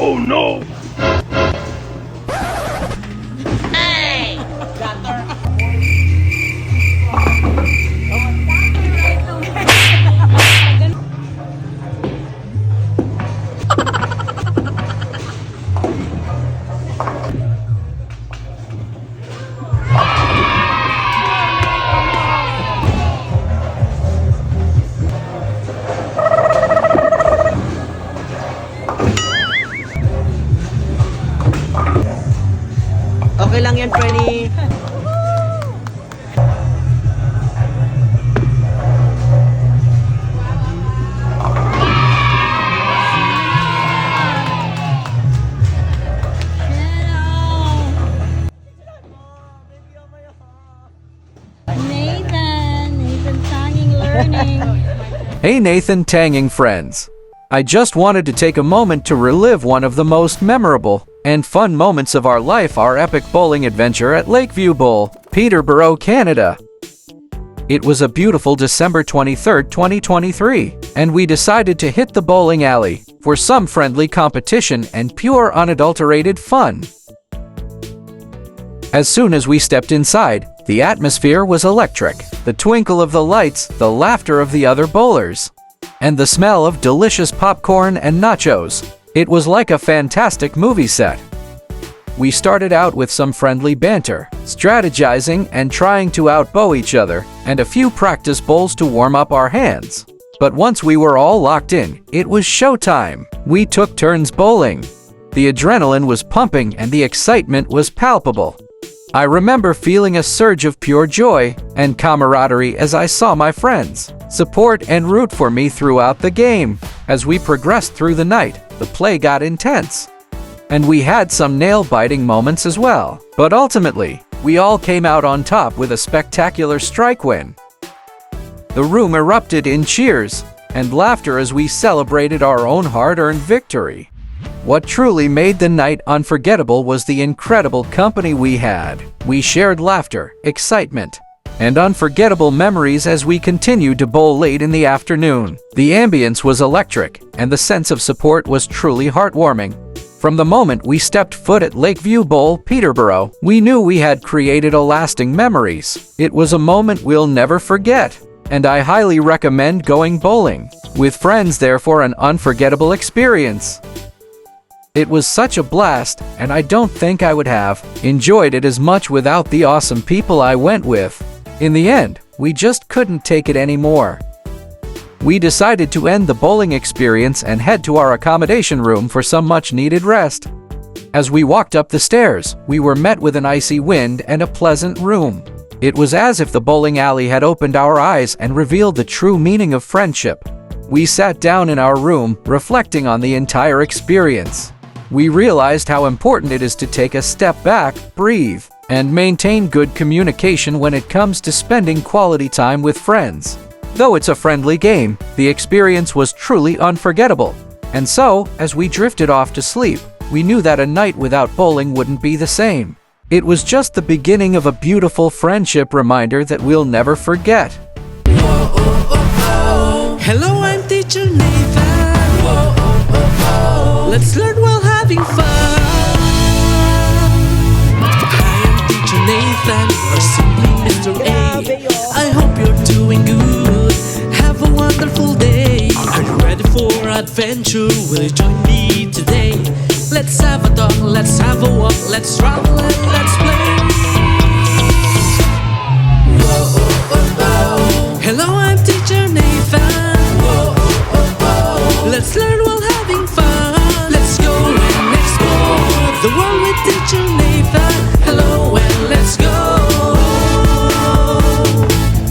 Oh no! Okay lang yan, Freddy. NATHANtanging learning. Hey NATHANtanging friends! I just wanted to take a moment to relive one of the most memorable and fun moments of our life, our epic bowling adventure at Lakeview Bowl, Peterborough, Canada. It was a beautiful December 23, 2023, and we decided to hit the bowling alley for some friendly competition and pure unadulterated fun. As soon as we stepped inside, the atmosphere was electric. The twinkle of the lights, the laughter of the other bowlers, and the smell of delicious popcorn and nachos. It was like a fantastic movie set. We started out with some friendly banter, strategizing and trying to outbow each other, and a few practice bowls to warm up our hands. But once we were all locked in, it was showtime. We took turns bowling. The adrenaline was pumping and the excitement was palpable. I remember feeling a surge of pure joy and camaraderie as I saw my friends support and root for me throughout the game. As we progressed through the night, the play got intense, and we had some nail-biting moments as well. But ultimately, we all came out on top with a spectacular strike win. The room erupted in cheers and laughter as we celebrated our own hard-earned victory. What truly made the night unforgettable was the incredible company we had. We shared laughter, excitement, and unforgettable memories as we continued to bowl late in the afternoon. The ambience was electric, and the sense of support was truly heartwarming. From the moment we stepped foot at Lakeview Bowl, Peterborough, we knew we had created a lasting memories. It was a moment we'll never forget, and I highly recommend going bowling with friends there for an unforgettable experience. It was such a blast, and I don't think I would have enjoyed it as much without the awesome people I went with. In the end, we just couldn't take it anymore. We decided to end the bowling experience and head to our accommodation room for some much-needed rest. As we walked up the stairs, we were met with an icy wind and a pleasant room. It was as if the bowling alley had opened our eyes and revealed the true meaning of friendship. We sat down in our room, reflecting on the entire experience. We realized how important it is to take a step back, breathe, and maintain good communication when it comes to spending quality time with friends. Though it's a friendly game, the experience was truly unforgettable. And so, as we drifted off to sleep, we knew that a night without bowling wouldn't be the same. It was just the beginning of a beautiful friendship reminder that we'll never forget. Hello, I'm Teacher Nathan. Let's learn while having fun. I am Teacher Nathan, or simply Mr. A. I hope you're doing good. Have a wonderful day. Are you ready for adventure? Will you join me today? Let's have a talk, let's have a walk, let's travel and let's play. Hello, I'm Teacher Nathan. Let's learn while having fun. Let's go and explore the world with Teacher Nathan. Hello and let's go.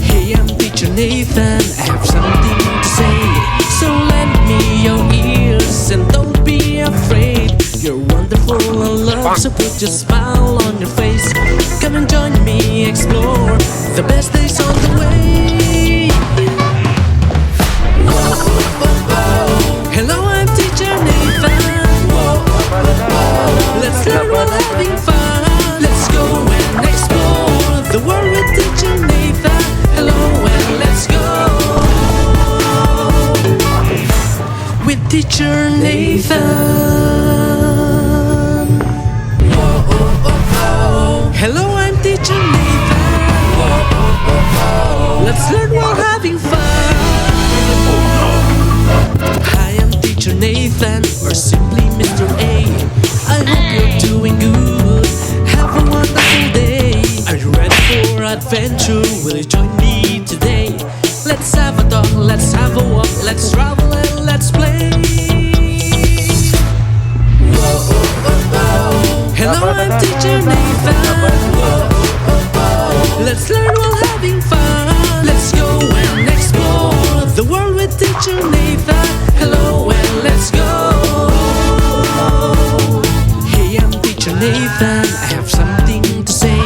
Hey, I'm Teacher Nathan. I have something to say, so lend me your ears and don't be afraid. You're wonderful and love, so put your smile on your face. Come and join me, explore the best days on the way. Hello, I'm Teacher Nathan. Let's learn while having fun. Let's go and explore the world with Teacher Nathan. Hello and let's go. Teacher Nathan. Hello, I'm Teacher Nathan. Let's learn while having fun. Hi, I'm Teacher Nathan, or simply Mr. A. I hope you're doing good. Have a wonderful day. Are you ready for adventure? Will you join me today? Let's have a talk, let's have a walk, let's travel and let's play. Hello, I'm Teacher Nathan. Let's learn while having fun. Let's go and explore the world with Teacher Nathan. Hello and let's go. Hey, I'm Teacher Nathan. I have something to say,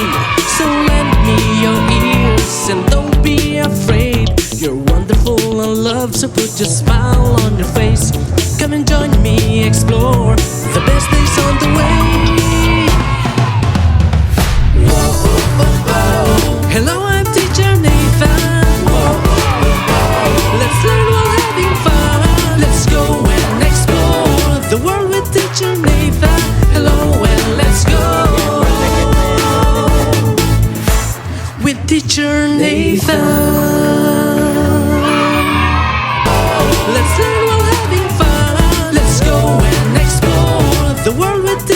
so lend me your ears and don't be afraid. You're wonderful and love, so put your smile on your face. Come and join me, explore the best days on the way. Hello, I'm Teacher Nathan. Let's learn while having fun. Let's go and explore the world with Teacher Nathan. Hello and let's go with Teacher Nathan. Let's learn while having fun. Let's go and explore the world with